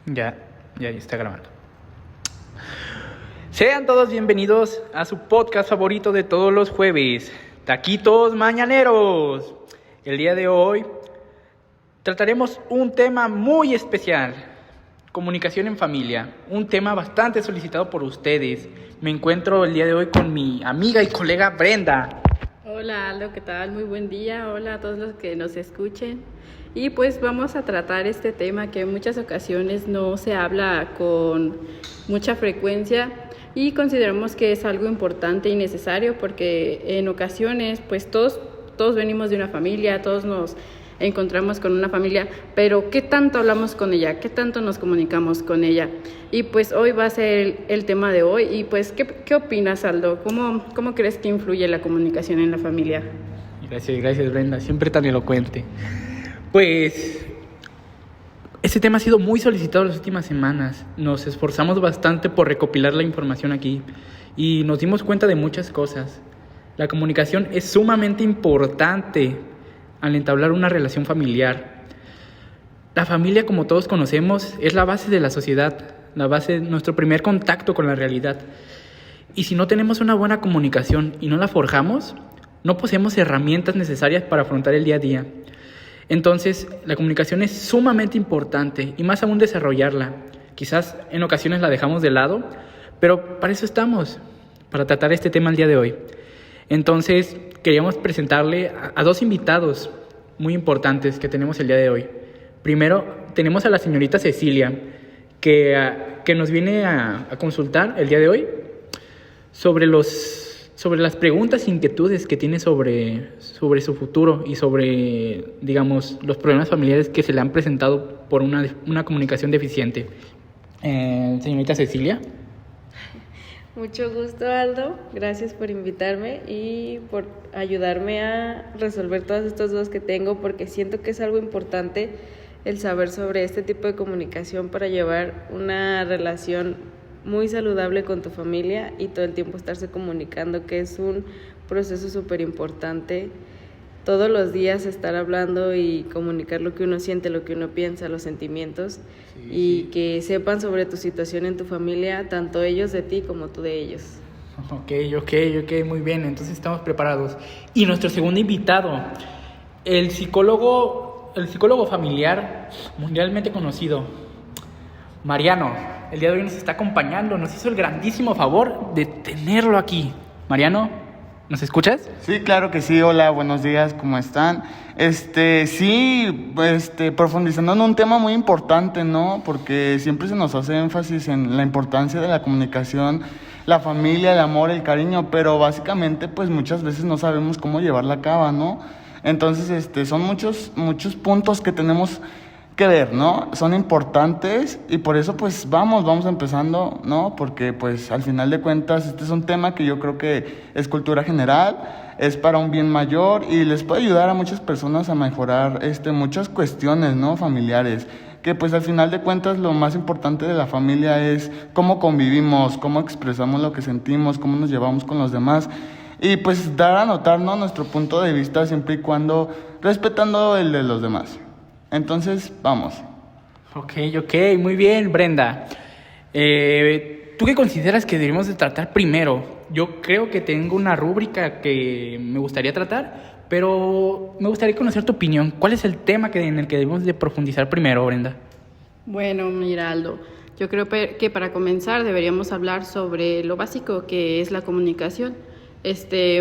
Ya está grabando. Sean todos bienvenidos a su podcast favorito de todos los jueves, Taquitos Mañaneros. El día de hoy trataremos un tema muy especial, comunicación en familia, un tema bastante solicitado por ustedes. Me encuentro el día de hoy con mi amiga y colega Brenda. Hola Aldo, ¿qué tal? Muy buen día. Hola a todos los que nos escuchen. Y pues vamos a tratar este tema que en muchas ocasiones no se habla con mucha frecuencia y consideramos que es algo importante y necesario porque en ocasiones pues todos venimos de una familia, todos nos encontramos con una familia, pero ¿qué tanto hablamos con ella? ¿Qué tanto nos comunicamos con ella? Y pues hoy va a ser el tema de hoy. Y pues, ¿qué opinas, Aldo? ¿Cómo crees que influye la comunicación en la familia? Gracias Brenda, siempre tan elocuente. Pues este tema ha sido muy solicitado las últimas semanas. Nos esforzamos bastante por recopilar la información aquí y nos dimos cuenta de muchas cosas. La comunicación es sumamente importante al entablar una relación familiar. La familia, como todos conocemos, es la base de la sociedad, la base de nuestro primer contacto con la realidad. Y si no tenemos una buena comunicación y no la forjamos, no poseemos herramientas necesarias para afrontar el día a día. Entonces, la comunicación es sumamente importante y más aún desarrollarla. Quizás en ocasiones la dejamos de lado, pero para eso estamos, para tratar este tema el día de hoy. Entonces, queríamos presentarle a dos invitados muy importantes que tenemos el día de hoy. Primero, tenemos a la señorita Cecilia, que nos viene a consultar el día de hoy sobre las preguntas e inquietudes que tiene sobre su futuro y sobre, digamos, los problemas familiares que se le han presentado por una comunicación deficiente. Señorita Cecilia. Mucho gusto, Aldo. Gracias por invitarme y por ayudarme a resolver todas estas dudas que tengo, porque siento que es algo importante el saber sobre este tipo de comunicación para llevar una relación muy saludable con tu familia y todo el tiempo estarse comunicando, que es un proceso súper importante. Todos los días estar hablando y comunicar lo que uno siente, lo que uno piensa, los sentimientos, y que sepan sobre tu situación en tu familia, tanto ellos de ti como tú de ellos. Ok, muy bien, entonces estamos preparados. Y nuestro segundo invitado, el psicólogo familiar mundialmente conocido, Mariano. El día de hoy nos está acompañando, nos hizo el grandísimo favor de tenerlo aquí. Mariano, ¿nos escuchas? Sí, claro que sí. Hola, buenos días, ¿cómo están? Profundizando en un tema muy importante, ¿no? Porque siempre se nos hace énfasis en la importancia de la comunicación, la familia, el amor, el cariño, pero básicamente, pues muchas veces no sabemos cómo llevarla a cabo, ¿no? Entonces, son muchos puntos que tenemos que ver, ¿no? Son importantes y por eso pues vamos empezando, ¿no? Porque pues al final de cuentas este es un tema que yo creo que es cultura general, es para un bien mayor y les puede ayudar a muchas personas a mejorar muchas cuestiones, ¿no? Familiares, que pues al final de cuentas lo más importante de la familia es cómo convivimos, cómo expresamos lo que sentimos, cómo nos llevamos con los demás. Y pues dar a notar, ¿no? Nuestro punto de vista siempre y cuando respetando el de los demás. Entonces, vamos. Ok, muy bien, Brenda. ¿Tú qué consideras que deberíamos de tratar primero? Yo creo que tengo una rúbrica que me gustaría tratar, pero me gustaría conocer tu opinión. ¿Cuál es el tema en el que debemos de profundizar primero, Brenda? Bueno, mira, Aldo, yo creo que para comenzar deberíamos hablar sobre lo básico que es la comunicación.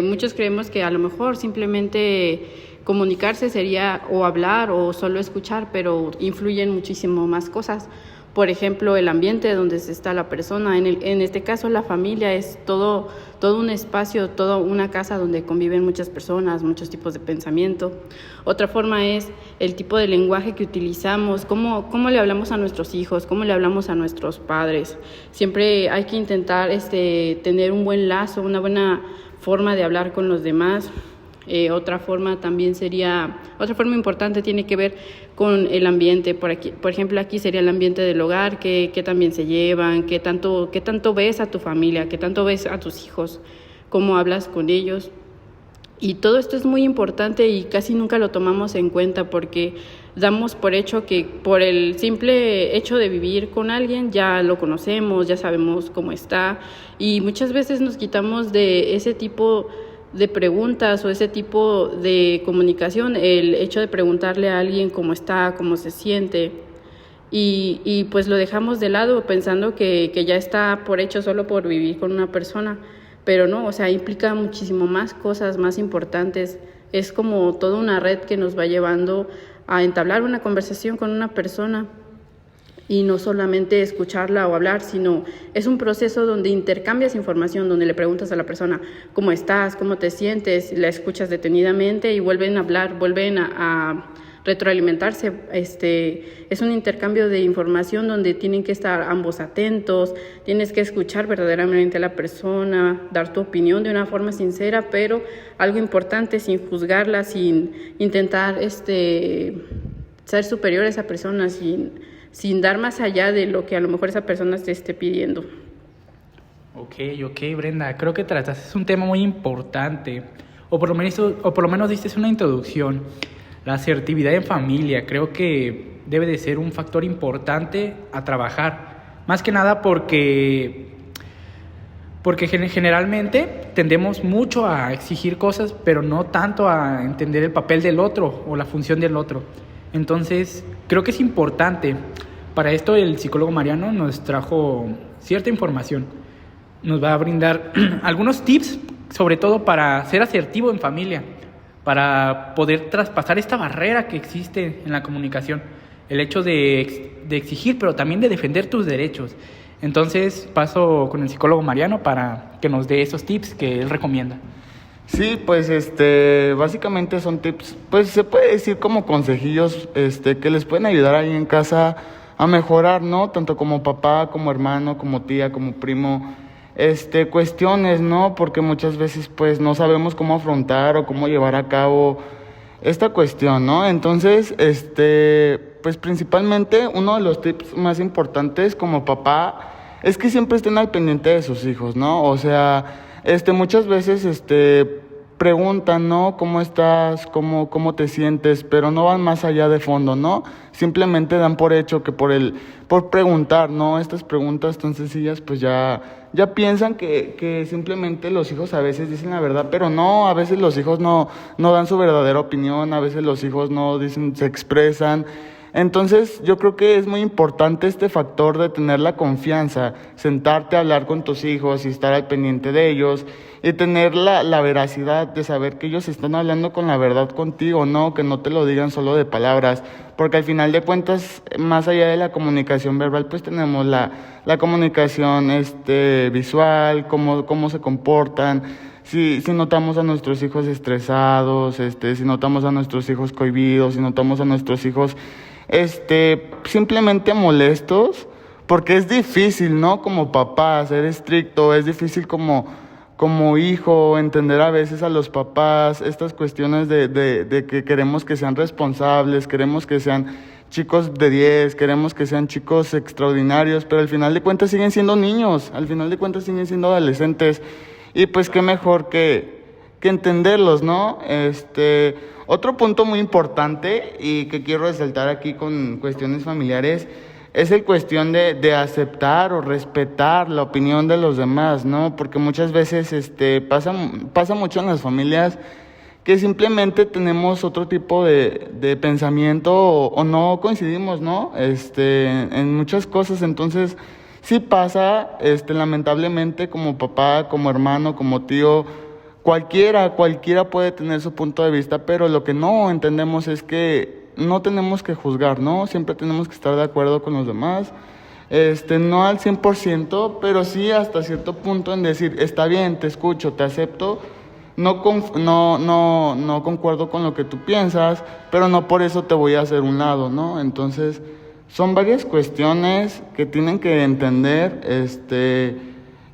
Muchos creemos que a lo mejor simplemente comunicarse sería o hablar o solo escuchar, pero influyen muchísimo más cosas. Por ejemplo, el ambiente donde está la persona. En este caso, la familia es todo un espacio, toda una casa donde conviven muchas personas, muchos tipos de pensamiento. Otra forma es el tipo de lenguaje que utilizamos, cómo le hablamos a nuestros hijos, cómo le hablamos a nuestros padres. Siempre hay que intentar tener un buen lazo, una buena forma de hablar con los demás. Otra forma importante tiene que ver con el ambiente. Por ejemplo, aquí sería el ambiente del hogar, que también se llevan, qué tanto ves a tu familia, qué tanto ves a tus hijos, cómo hablas con ellos. Y todo esto es muy importante y casi nunca lo tomamos en cuenta porque damos por hecho que por el simple hecho de vivir con alguien ya lo conocemos, ya sabemos cómo está, y muchas veces nos quitamos de ese tipo de preguntas o ese tipo de comunicación, el hecho de preguntarle a alguien cómo está, cómo se siente, y pues lo dejamos de lado pensando que ya está por hecho solo por vivir con una persona, pero no, o sea, implica muchísimo más cosas más importantes. Es como toda una red que nos va llevando a entablar una conversación con una persona y no solamente escucharla o hablar, sino es un proceso donde intercambias información, donde le preguntas a la persona cómo estás, cómo te sientes, la escuchas detenidamente y vuelven a hablar, vuelven a retroalimentarse. Es un intercambio de información donde tienen que estar ambos atentos, tienes que escuchar verdaderamente a la persona, dar tu opinión de una forma sincera, pero algo importante, sin juzgarla, sin intentar ser superior a esa persona, sin dar más allá de lo que a lo mejor esa persona te esté pidiendo. Ok, Brenda, creo que trataste un tema muy importante, o por lo menos diste una introducción. La asertividad en familia creo que debe de ser un factor importante a trabajar, más que nada porque generalmente tendemos mucho a exigir cosas, pero no tanto a entender el papel del otro o la función del otro. Entonces, creo que es importante. Para esto el psicólogo Mariano nos trajo cierta información. Nos va a brindar algunos tips, sobre todo para ser asertivo en familia, para poder traspasar esta barrera que existe en la comunicación, el hecho de exigir, pero también de defender tus derechos. Entonces paso con el psicólogo Mariano para que nos dé esos tips que él recomienda. Sí, pues básicamente son tips, pues se puede decir como consejillos que les pueden ayudar ahí en casa a mejorar, ¿no? Tanto como papá, como hermano, como tía, como primo, cuestiones, ¿no? Porque muchas veces pues no sabemos cómo afrontar o cómo llevar a cabo esta cuestión, ¿no? Entonces, pues principalmente uno de los tips más importantes como papá es que siempre estén al pendiente de sus hijos, ¿no? O sea, muchas veces preguntan, ¿no? ¿Cómo estás? ¿Cómo te sientes? Pero no van más allá de fondo, ¿no? Simplemente dan por hecho que por preguntar, ¿no? Estas preguntas tan sencillas, pues ya piensan que simplemente los hijos a veces dicen la verdad, pero no, a veces los hijos no dan su verdadera opinión, a veces los hijos no dicen, se expresan. Entonces yo creo que es muy importante este factor de tener la confianza, sentarte a hablar con tus hijos y estar al pendiente de ellos y tener la veracidad de saber que ellos están hablando con la verdad contigo, ¿no? Que no te lo digan solo de palabras, porque al final de cuentas, más allá de la comunicación verbal, pues tenemos la comunicación visual, cómo se comportan. Si notamos a nuestros hijos estresados, si notamos a nuestros hijos cohibidos, si notamos a nuestros hijos simplemente molestos, porque es difícil, ¿no? Como papá ser estricto, es difícil como hijo entender a veces a los papás estas cuestiones de que queremos que sean responsables, queremos que sean chicos de 10, queremos que sean chicos extraordinarios, pero al final de cuentas siguen siendo niños, al final de cuentas siguen siendo adolescentes, y pues qué mejor que entenderlos, ¿no? Otro punto muy importante y que quiero resaltar aquí con cuestiones familiares es el cuestión de aceptar o respetar la opinión de los demás, ¿no? Porque muchas veces pasa mucho en las familias que simplemente tenemos otro tipo de pensamiento o no coincidimos, ¿no? En muchas cosas. Entonces sí pasa, lamentablemente, como papá, como hermano, como tío, cualquiera puede tener su punto de vista, pero lo que no entendemos es que no tenemos que juzgar, ¿no? Siempre tenemos que estar de acuerdo con los demás, no al 100%, pero sí hasta cierto punto en decir, está bien, te escucho, te acepto, no concuerdo con lo que tú piensas, pero no por eso te voy a hacer un lado, ¿no? Entonces, son varias cuestiones que tienen que entender,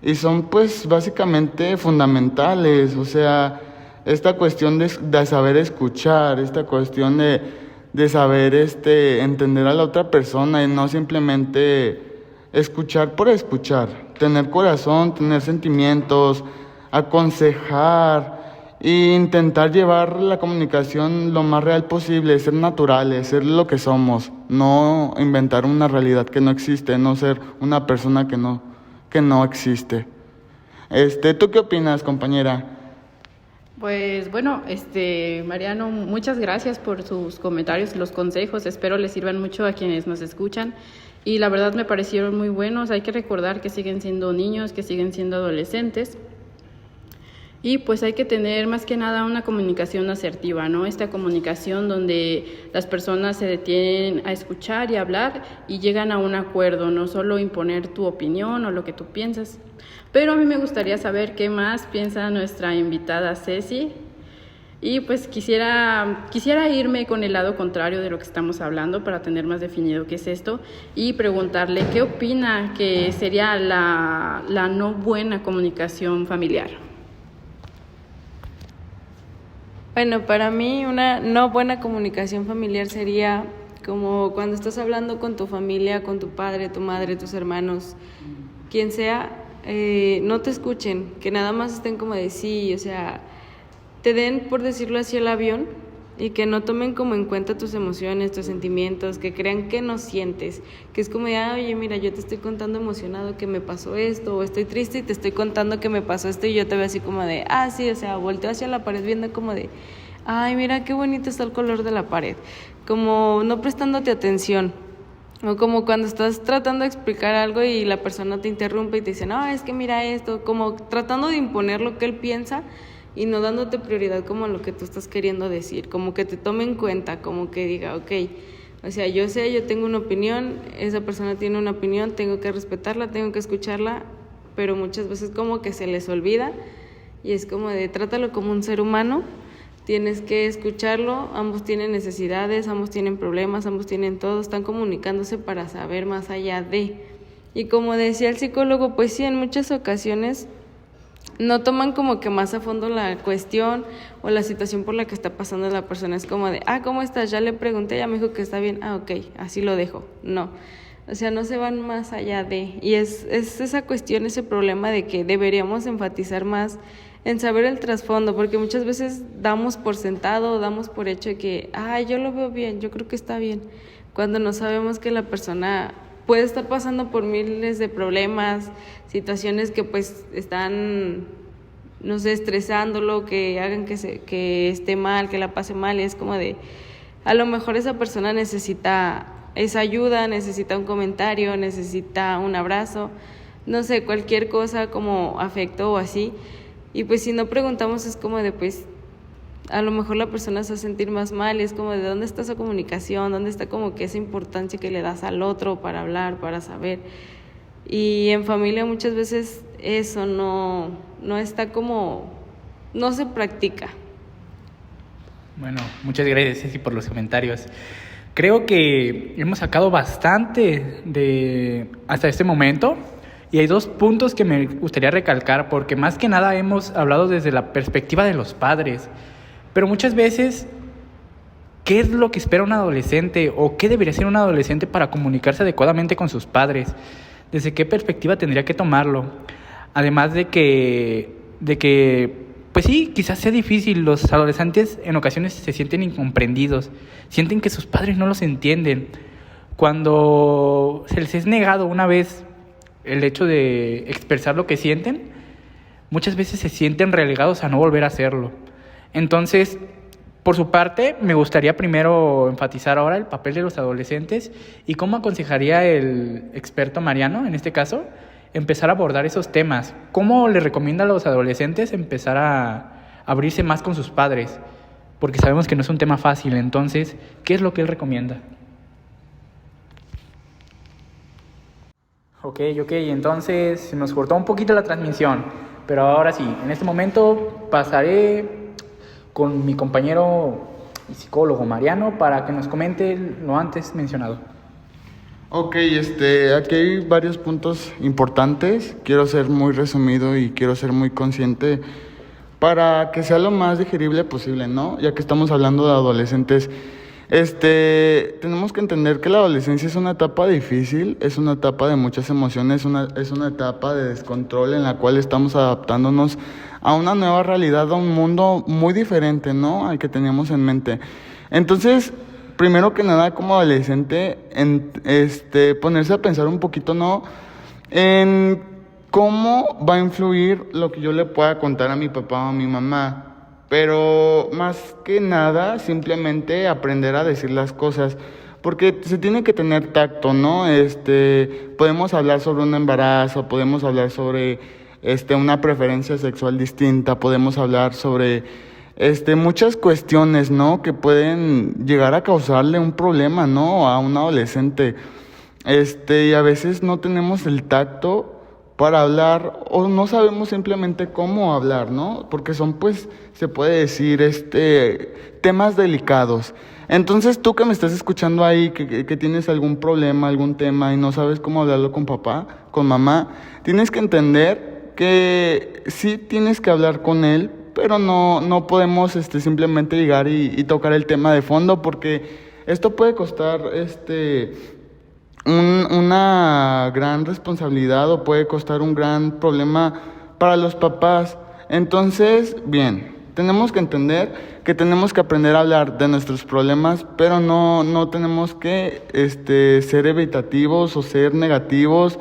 y son pues básicamente fundamentales, o sea, esta cuestión de saber escuchar, esta cuestión de saber entender a la otra persona y no simplemente escuchar por escuchar, tener corazón, tener sentimientos, aconsejar e intentar llevar la comunicación lo más real posible, ser naturales, ser lo que somos, no inventar una realidad que no existe, no ser una persona que no existe. ¿Tú qué opinas, compañera? Pues bueno, Mariano, muchas gracias por sus comentarios y los consejos. Espero les sirvan mucho a quienes nos escuchan. Y la verdad me parecieron muy buenos. Hay que recordar que siguen siendo niños, que siguen siendo adolescentes. Y pues hay que tener más que nada una comunicación asertiva, ¿no? Esta comunicación donde las personas se detienen a escuchar y hablar y llegan a un acuerdo, no solo imponer tu opinión o lo que tú piensas. Pero a mí me gustaría saber qué más piensa nuestra invitada Ceci. Y pues quisiera irme con el lado contrario de lo que estamos hablando para tener más definido qué es esto y preguntarle qué opina que sería la no buena comunicación familiar. Bueno, para mí una no buena comunicación familiar sería como cuando estás hablando con tu familia, con tu padre, tu madre, tus hermanos, quien sea, no te escuchen, que nada más estén como de sí, o sea, te den, por decirlo así, el avión y que no tomen como en cuenta tus emociones, tus sentimientos, que crean que no sientes, que es como de, oye, mira, yo te estoy contando emocionado que me pasó esto, o estoy triste y te estoy contando que me pasó esto y yo te veo así como de, sí, o sea, volteo hacia la pared viendo como de, ay, mira qué bonito está el color de la pared, como no prestándote atención. O como cuando estás tratando de explicar algo y la persona te interrumpe y te dice, no, es que mira esto, como tratando de imponer lo que él piensa y no dándote prioridad como a lo que tú estás queriendo decir, como que te tome en cuenta, como que diga, ok, o sea, yo tengo una opinión, esa persona tiene una opinión, tengo que respetarla, tengo que escucharla, pero muchas veces como que se les olvida y es como de, trátalo como un ser humano, tienes que escucharlo, ambos tienen necesidades, ambos tienen problemas, ambos tienen todo, están comunicándose para saber más allá de. Y como decía el psicólogo, pues sí, en muchas ocasiones no toman como que más a fondo la cuestión o la situación por la que está pasando la persona. Es como de, ¿cómo estás? Ya le pregunté, ya me dijo que está bien, ok, así lo dejo. No, o sea, no se van más allá de. Y es esa cuestión, ese problema de que deberíamos enfatizar más en saber el trasfondo, porque muchas veces damos por sentado, damos por hecho de que, yo lo veo bien, yo creo que está bien, cuando no sabemos que la persona puede estar pasando por miles de problemas, situaciones que pues están, no sé, estresándolo, que hagan que esté mal, que la pase mal, y es como de, a lo mejor esa persona necesita esa ayuda, necesita un comentario, necesita un abrazo, no sé, cualquier cosa como afecto o así. Y pues si no preguntamos es como de, pues, a lo mejor la persona se va a sentir más mal y es como de dónde está esa comunicación, dónde está como que esa importancia que le das al otro para hablar, para saber. Y en familia muchas veces eso no está como, no se practica. Bueno, muchas gracias, Ceci, por los comentarios. Creo que hemos sacado bastante hasta este momento. Y hay dos puntos que me gustaría recalcar, porque más que nada hemos hablado desde la perspectiva de los padres, pero muchas veces, ¿qué es lo que espera un adolescente o qué debería ser un adolescente para comunicarse adecuadamente con sus padres? ¿Desde qué perspectiva tendría que tomarlo? Además de que, pues sí, quizás sea difícil, los adolescentes en ocasiones se sienten incomprendidos, sienten que sus padres no los entienden. Cuando se les es negado una vez el hecho de expresar lo que sienten, muchas veces se sienten relegados a no volver a hacerlo. Entonces, por su parte, me gustaría primero enfatizar ahora el papel de los adolescentes y cómo aconsejaría el experto Mariano, en este caso, empezar a abordar esos temas. ¿Cómo le recomienda a los adolescentes empezar a abrirse más con sus padres? Porque sabemos que no es un tema fácil. Entonces, ¿qué es lo que él recomienda? Ok, entonces se nos cortó un poquito la transmisión, pero ahora sí, en este momento pasaré con mi compañero y psicólogo Mariano para que nos comente lo antes mencionado. Ok, aquí hay varios puntos importantes, quiero ser muy resumido y quiero ser muy consciente para que sea lo más digerible posible, ¿no? Ya que estamos hablando de adolescentes. Tenemos que entender que la adolescencia es una etapa difícil, es una etapa de muchas emociones, es una etapa de descontrol en la cual estamos adaptándonos a una nueva realidad, a un mundo muy diferente, ¿no? Al que teníamos en mente. Entonces, primero que nada, como adolescente, ponerse a pensar un poquito, ¿no? En cómo va a influir lo que yo le pueda contar a mi papá o a mi mamá. Pero más que nada, simplemente aprender a decir las cosas, porque se tiene que tener tacto, ¿no? Podemos hablar sobre un embarazo, podemos hablar sobre una preferencia sexual distinta, podemos hablar sobre muchas cuestiones, ¿no? Que pueden llegar a causarle un problema, ¿no? A un adolescente. Y a veces no tenemos el tacto para hablar o no sabemos simplemente cómo hablar, ¿no? Porque son, pues, se puede decir, temas delicados. Entonces, tú que me estás escuchando ahí, que tienes algún problema, algún tema y no sabes cómo hablarlo con papá, con mamá, tienes que entender que sí tienes que hablar con él, pero no podemos simplemente llegar y tocar el tema de fondo, porque esto puede costar una gran responsabilidad o puede costar un gran problema para los papás. Entonces, bien, tenemos que entender que tenemos que aprender a hablar de nuestros problemas, pero no tenemos que ser evitativos o ser negativos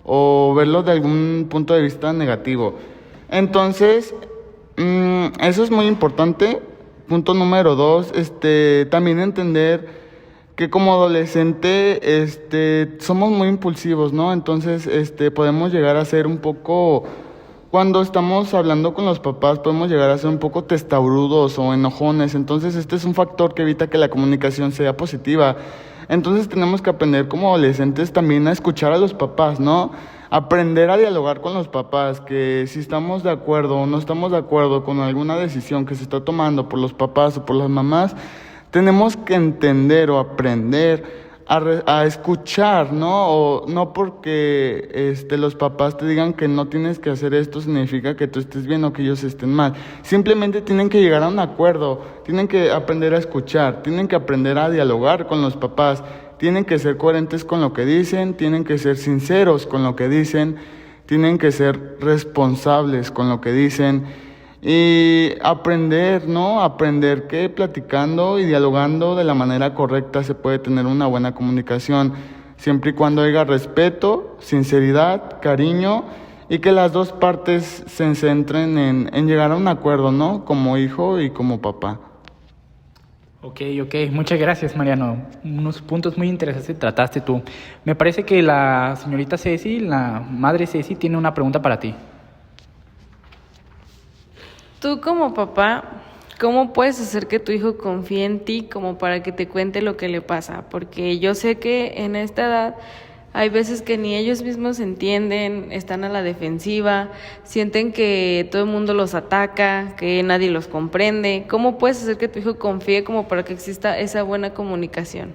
o verlo de algún punto de vista negativo. Entonces, eso es muy importante. Punto número 2, también entender que como adolescente somos muy impulsivos, ¿no? Entonces podemos llegar a ser un poco, cuando estamos hablando con los papás, podemos llegar a ser un poco testarudos o enojones. Entonces este es un factor que evita que la comunicación sea positiva. Entonces tenemos que aprender como adolescentes también a escuchar a los papás, ¿no? Aprender a dialogar con los papás, que si estamos de acuerdo o no estamos de acuerdo con alguna decisión que se está tomando por los papás o por las mamás, tenemos que entender o aprender a escuchar, ¿no? O no porque los papás te digan que no tienes que hacer esto significa que tú estés bien o que ellos estén mal. Simplemente tienen que llegar a un acuerdo, tienen que aprender a escuchar, tienen que aprender a dialogar con los papás, tienen que ser coherentes con lo que dicen, tienen que ser sinceros con lo que dicen, tienen que ser responsables con lo que dicen. Y aprender, ¿no? Aprender que platicando y dialogando de la manera correcta se puede tener una buena comunicación, siempre y cuando haya respeto, sinceridad, cariño y que las dos partes se centren en llegar a un acuerdo, ¿no? Como hijo y como papá. Ok, muchas gracias, Mariano. Unos puntos muy interesantes trataste tú. Me parece que la señorita Ceci, la madre Ceci, tiene una pregunta para ti. Tú como papá, ¿cómo puedes hacer que tu hijo confíe en ti como para que te cuente lo que le pasa? Porque yo sé que en esta edad hay veces que ni ellos mismos entienden, están a la defensiva, sienten que todo el mundo los ataca, que nadie los comprende. ¿Cómo puedes hacer que tu hijo confíe como para que exista esa buena comunicación?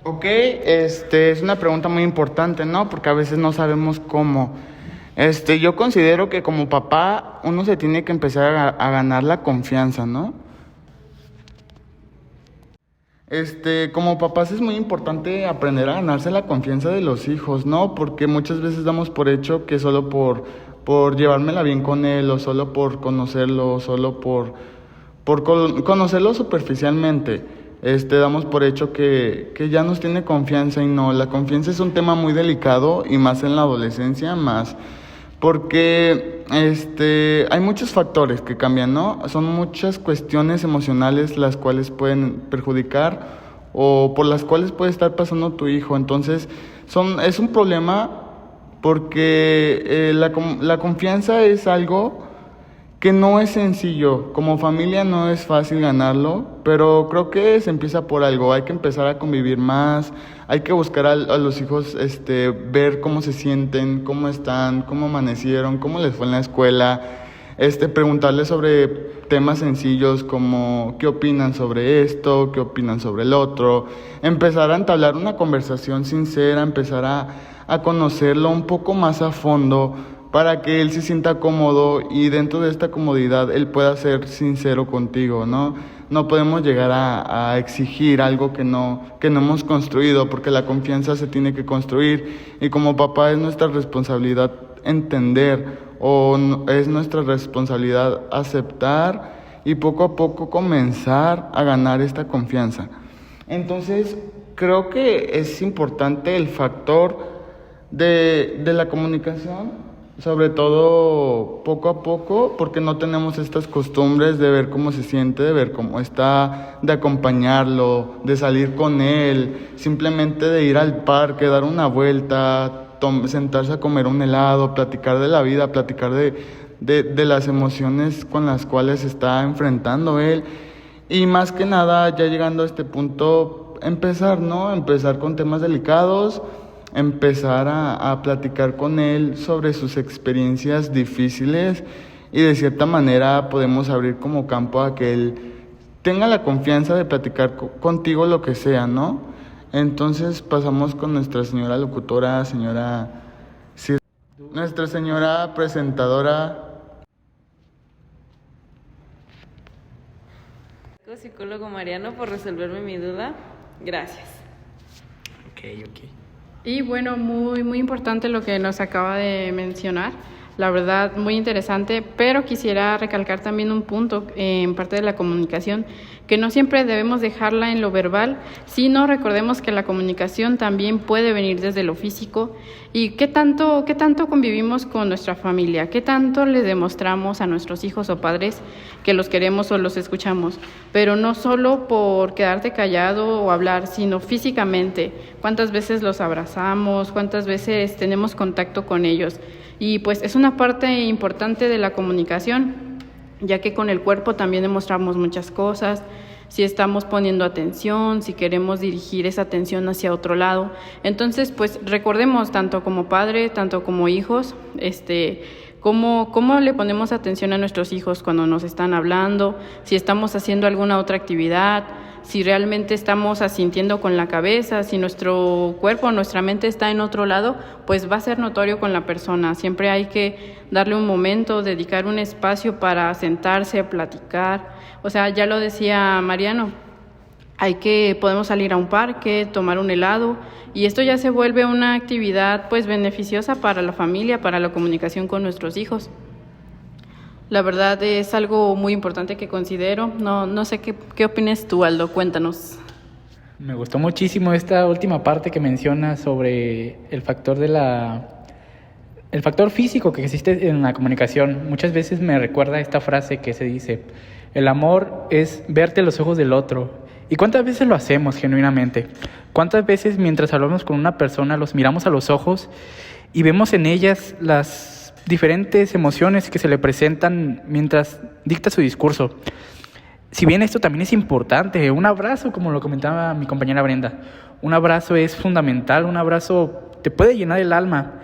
Ok, es una pregunta muy importante, ¿no? Porque a veces no sabemos cómo. Yo considero que como papá uno se tiene que empezar a ganar la confianza, ¿no? Como papás es muy importante aprender a ganarse la confianza de los hijos, ¿no? Porque muchas veces damos por hecho que solo por llevármela bien con él, o solo por conocerlo, o solo por conocerlo superficialmente, damos por hecho que ya nos tiene confianza, y no, la confianza es un tema muy delicado, y más en la adolescencia, más porque hay muchos factores que cambian, ¿no? Son muchas cuestiones emocionales las cuales pueden perjudicar o por las cuales puede estar pasando tu hijo. Entonces, es un problema porque la confianza es algo que no es sencillo. Como familia no es fácil ganarlo, pero creo que se empieza por algo. Hay que empezar a convivir más, hay que buscar a los hijos, ver cómo se sienten, cómo están, cómo amanecieron, cómo les fue en la escuela, preguntarles sobre temas sencillos como qué opinan sobre esto, qué opinan sobre el otro, empezar a entablar una conversación sincera, empezar a conocerlo un poco más a fondo, para que él se sienta cómodo y dentro de esta comodidad él pueda ser sincero contigo, ¿no? No podemos llegar a exigir algo que no hemos construido, porque la confianza se tiene que construir y como papá es nuestra responsabilidad entender es nuestra responsabilidad aceptar y poco a poco comenzar a ganar esta confianza. Entonces, creo que es importante el factor de la comunicación, sobre todo poco a poco, porque no tenemos estas costumbres de ver cómo se siente, de ver cómo está, de acompañarlo, de salir con él, simplemente de ir al parque, dar una vuelta, sentarse a comer un helado, platicar de la vida, platicar de las emociones con las cuales se está enfrentando él. Y más que nada, ya llegando a este punto, empezar con temas delicados, empezar a platicar con él sobre sus experiencias difíciles y de cierta manera podemos abrir como campo a que él tenga la confianza de platicar contigo lo que sea, ¿no? Entonces pasamos con nuestra señora locutora, nuestra señora presentadora. Psicólogo Mariano, por resolverme mi duda. Gracias. Ok. Y bueno, muy, muy importante lo que nos acaba de mencionar. La verdad, muy interesante, pero quisiera recalcar también un punto en parte de la comunicación, que no siempre debemos dejarla en lo verbal, sino recordemos que la comunicación también puede venir desde lo físico. ¿Y qué tanto convivimos con nuestra familia? ¿Qué tanto les demostramos a nuestros hijos o padres que los queremos o los escuchamos? Pero no solo por quedarte callado o hablar, sino físicamente. ¿Cuántas veces los abrazamos? ¿Cuántas veces tenemos contacto con ellos? Y pues es una parte importante de la comunicación, ya que con el cuerpo también demostramos muchas cosas, si estamos poniendo atención, si queremos dirigir esa atención hacia otro lado. Entonces, pues recordemos tanto como padre, tanto como hijos, cómo le ponemos atención a nuestros hijos cuando nos están hablando, si estamos haciendo alguna otra actividad, si realmente estamos asintiendo con la cabeza, si nuestro cuerpo, nuestra mente está en otro lado, pues va a ser notorio con la persona. Siempre hay que darle un momento, dedicar un espacio para sentarse, platicar. O sea, ya lo decía Mariano, podemos salir a un parque, tomar un helado, y esto ya se vuelve una actividad pues beneficiosa para la familia, para la comunicación con nuestros hijos. La verdad es algo muy importante que considero. No sé qué opinas tú, Aldo, cuéntanos. Me gustó muchísimo esta última parte que mencionas sobre el factor el factor físico que existe en la comunicación. Muchas veces me recuerda esta frase que se dice: el amor es verte a los ojos del otro. ¿Y cuántas veces lo hacemos genuinamente? ¿Cuántas veces mientras hablamos con una persona los miramos a los ojos y vemos en ellas las diferentes emociones que se le presentan mientras dicta su discurso? Si bien esto también es importante, un abrazo, como lo comentaba mi compañera Brenda, un abrazo es fundamental, un abrazo te puede llenar el alma.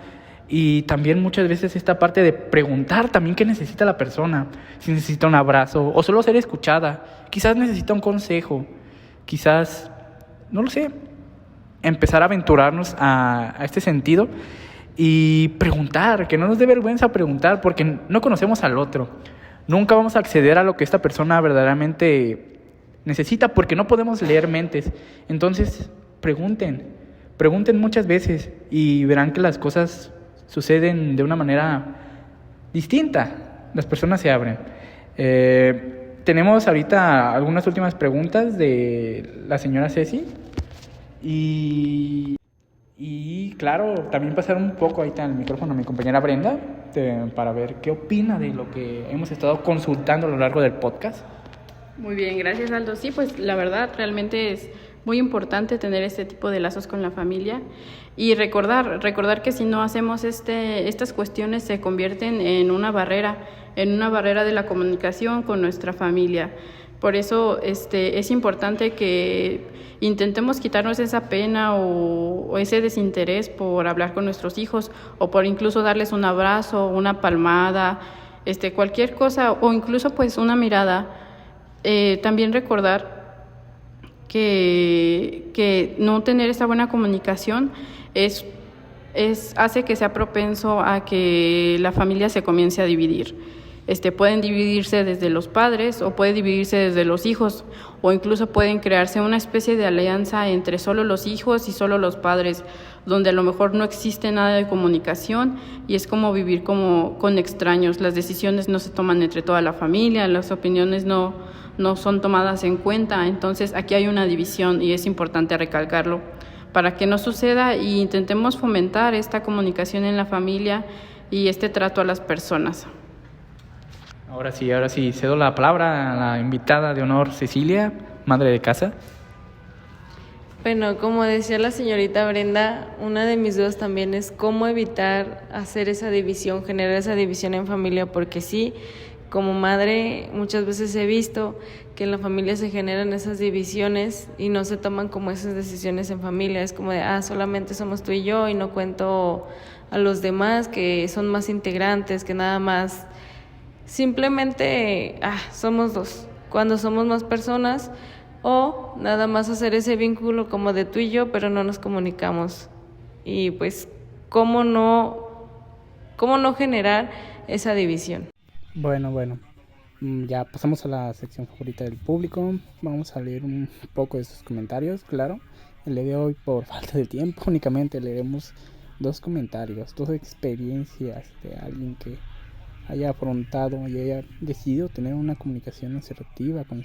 Y también muchas veces esta parte de preguntar también qué necesita la persona, si necesita un abrazo o solo ser escuchada, quizás necesita un consejo, quizás, no lo sé, empezar a aventurarnos a este sentido y preguntar, que no nos dé vergüenza preguntar, porque no conocemos al otro. Nunca vamos a acceder a lo que esta persona verdaderamente necesita, porque no podemos leer mentes. Entonces, pregunten muchas veces y verán que las cosas suceden de una manera distinta. Las personas se abren. Tenemos ahorita algunas últimas preguntas de la señora Ceci y claro, también pasar un poco ahorita el micrófono a mi compañera Brenda para ver qué opina de lo que hemos estado consultando a lo largo del podcast. Muy bien, gracias, Aldo. Sí, pues la verdad realmente es muy importante tener este tipo de lazos con la familia y recordar que si no hacemos estas cuestiones se convierten en una barrera de la comunicación con nuestra familia. Por eso es importante que intentemos quitarnos esa pena o ese desinterés por hablar con nuestros hijos o por incluso darles un abrazo, una palmada, cualquier cosa o incluso pues una mirada. También recordar que no tener esa buena comunicación es hace que sea propenso a que la familia se comience a dividir. Pueden dividirse desde los padres o puede dividirse desde los hijos, o incluso pueden crearse una especie de alianza entre solo los hijos y solo los padres, donde a lo mejor no existe nada de comunicación y es como vivir como con extraños. Las decisiones no se toman entre toda la familia, las opiniones no son tomadas en cuenta. Entonces aquí hay una división y es importante recalcarlo para que no suceda, y intentemos fomentar esta comunicación en la familia y este trato a las personas. Ahora sí, cedo la palabra a la invitada de honor, Cecilia, madre de casa. Bueno, como decía la señorita Brenda, una de mis dudas también es cómo evitar hacer esa división, generar esa división en familia, porque sí, como madre muchas veces he visto que en la familia se generan esas divisiones y no se toman como esas decisiones en familia. Es como de, solamente somos tú y yo y no cuento a los demás que son más integrantes, que nada más simplemente somos dos. Cuando somos más personas, o nada más hacer ese vínculo como de tú y yo, pero no nos comunicamos. Y pues, ¿cómo no generar esa división? Bueno, ya pasamos a la sección favorita del público. Vamos a leer un poco de sus comentarios, claro. El día de hoy, por falta de tiempo, únicamente leeremos 2 comentarios, 2 experiencias de alguien que haya afrontado y haya decidido tener una comunicación asertiva con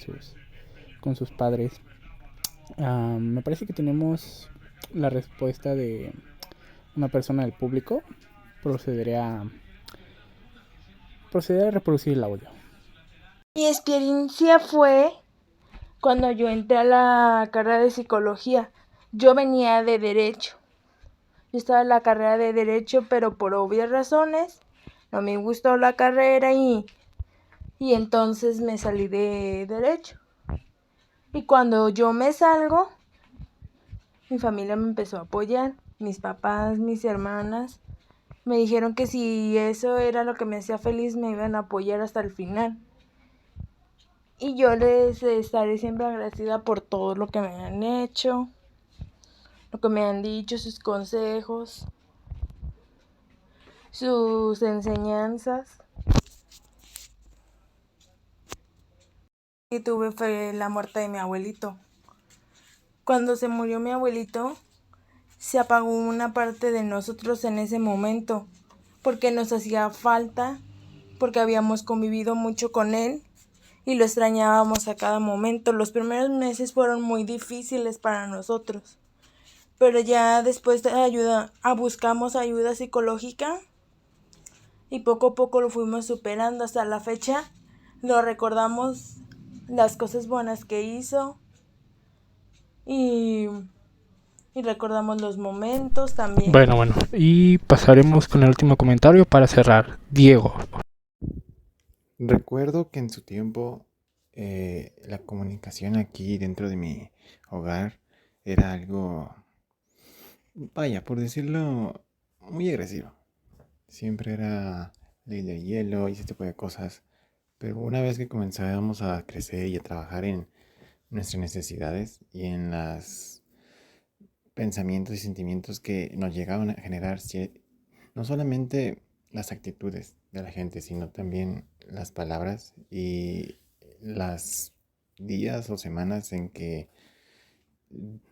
sus padres. Me parece que tenemos la respuesta de una persona del público. Procederé a reproducir el audio. Mi experiencia fue cuando yo entré a la carrera de psicología. Yo venía de derecho. Yo estaba en la carrera de derecho, pero por obvias razones no me gustó la carrera y entonces me salí de derecho. Y cuando yo me salgo, mi familia me empezó a apoyar. Mis papás, mis hermanas me dijeron que si eso era lo que me hacía feliz, me iban a apoyar hasta el final. Y yo les estaré siempre agradecida por todo lo que me han hecho, lo que me han dicho, sus consejos, sus enseñanzas. Y tuve fue la muerte de mi abuelito. Cuando se murió mi abuelito, se apagó una parte de nosotros en ese momento, porque nos hacía falta, porque habíamos convivido mucho con él y lo extrañábamos a cada momento. Los primeros meses fueron muy difíciles para nosotros, pero ya después buscamos ayuda psicológica y poco a poco lo fuimos superando. Hasta la fecha lo recordamos, las cosas buenas que hizo y recordamos los momentos también. Bueno, y pasaremos con el último comentario para cerrar. Diego. Recuerdo que en su tiempo la comunicación aquí dentro de mi hogar era algo, vaya, por decirlo, muy agresivo. Siempre era ley de hielo y ese tipo de cosas. Pero una vez que comenzábamos a crecer y a trabajar en nuestras necesidades y en los pensamientos y sentimientos que nos llegaban a generar, no solamente las actitudes de la gente, sino también las palabras y las días o semanas en que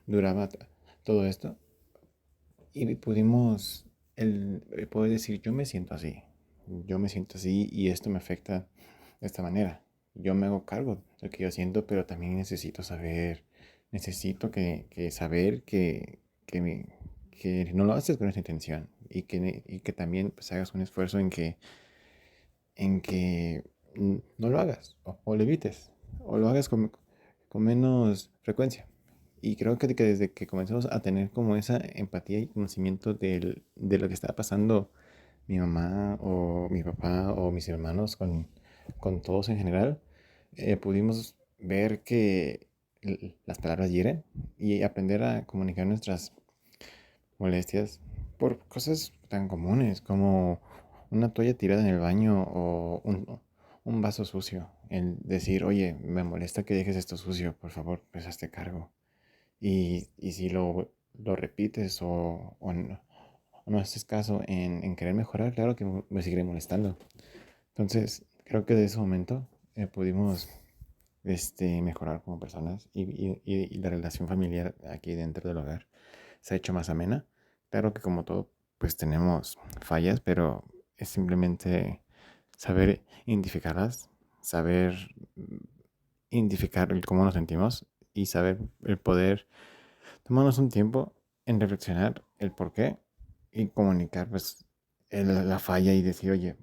duraba todo esto, y pudimos poder decir, yo me siento así y esto me afecta de esta manera. Yo me hago cargo de lo que yo siento, pero también necesito saber que no lo haces con esa intención y que también pues hagas un esfuerzo en que no lo hagas o lo evites o lo hagas con menos frecuencia. Y creo que desde que comenzamos a tener como esa empatía y conocimiento de lo que estaba pasando mi mamá o mi papá o mis hermanos con todos en general, pudimos ver que las palabras hieren y aprender a comunicar nuestras molestias por cosas tan comunes como una toalla tirada en el baño o un vaso sucio. El decir, oye, me molesta que dejes esto sucio, por favor, pues hazte cargo. Y si lo repites o o no haces caso en querer mejorar, claro que me seguiré molestando. Entonces, creo que de ese momento pudimos mejorar como personas y la relación familiar aquí dentro del hogar se ha hecho más amena. Claro que como todo, pues tenemos fallas, pero es simplemente saber identificarlas, saber identificar el cómo nos sentimos y saber el poder tomarnos un tiempo en reflexionar el por qué y comunicar pues la falla y decir, oye,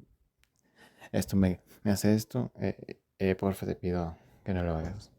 esto me hace esto, porfa te pido que no lo hagas.